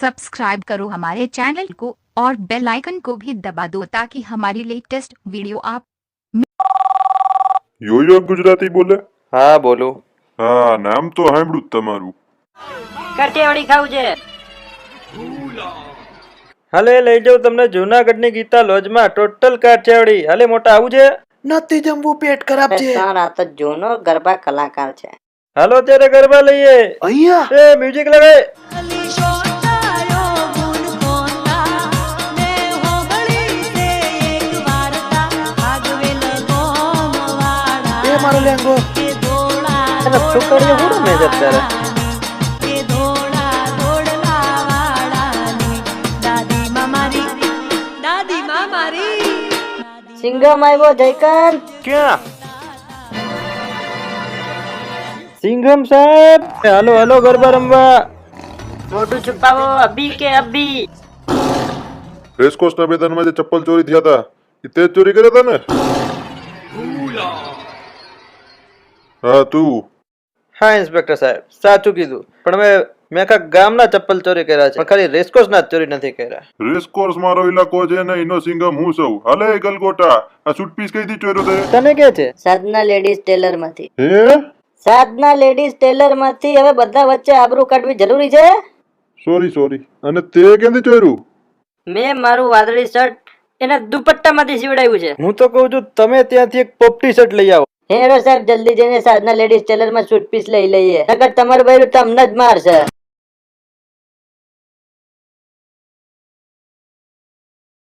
Subscribe करो हमारे channel को और बेल आइकन को भी दबा दो ताकि हमारी लेटेस्ट वीडियो आप यो गुजराती बोले। હા બોલું. હા, નામ તો સાંભળ્યું જ તમારું. કાઠિયાવાડી ખાવું છે. હાલે લઈ જાઉં તમને જૂનાગઢની ગીતા લોજમાં ટોટલ કાઠિયાવાડી. હાલે મોટા આવું છે? નથી જમવું, પેટ ખરાબ છે. સર આ તો જૂનો ગરબા કલાકાર છે. હાલો ત્યારે ગરબા લઈએ. અહીંયા એ મ્યુઝિક લગાય. એ મારો લેંગો. અને છોકરીઓ હું રમે છે અત્યારે? સિંગમ આવ્યો જયકર. ક્યાં? સિંઘમ સાહેબ હાલો હાલો ગરબા રમવા. મોઢું છુપાવો અભી કે અભી. રેસકોર્સના મેદાનમાં જે ચપ્પલ ચોરી થયા હતા એ તે જ ચોરી કર્યા હતા ને? હા તું. હા ઇન્સ્પેક્ટર સાહેબ સાચું કીધું, પણ મેં આખા ગામના ચપ્પલ ચોરી કર્યા છે, પણ ખાલી રેસકોર્સના જ ચોરી નથી કર્યા. રેસકોર્સ મારો ઇલાકો છે ને એનો સિંગમ હું સૌ. હાલે ગલગોટા, આ સૂટ પીસ કઈથી ચોર્યો તે? તને કે છે? સાધના લેડીઝ ટેલર માંથી. હે? સાધના લેડીઝ ટેલર માંથી. હવે બધા વચ્ચે આબરૂ કાઢવી જરૂરી છે. સોરી. અને તે ક્યાંથી ચોર્યું? મેં મારું વાદળી શર્ટ એના દુપટ્ટામાંથી સીવડાવ્યું છે. હું તો કહું છું તમે ત્યાંથી એક પોપટી શર્ટ લઈ આવો. હેરો સાહેબ જલ્દી જઈને સાધના લેડીઝ ટેલર માં સૂટ પીસ લઈ લઈએ, નકર તમારું ભાઈ તમને જ મારશે.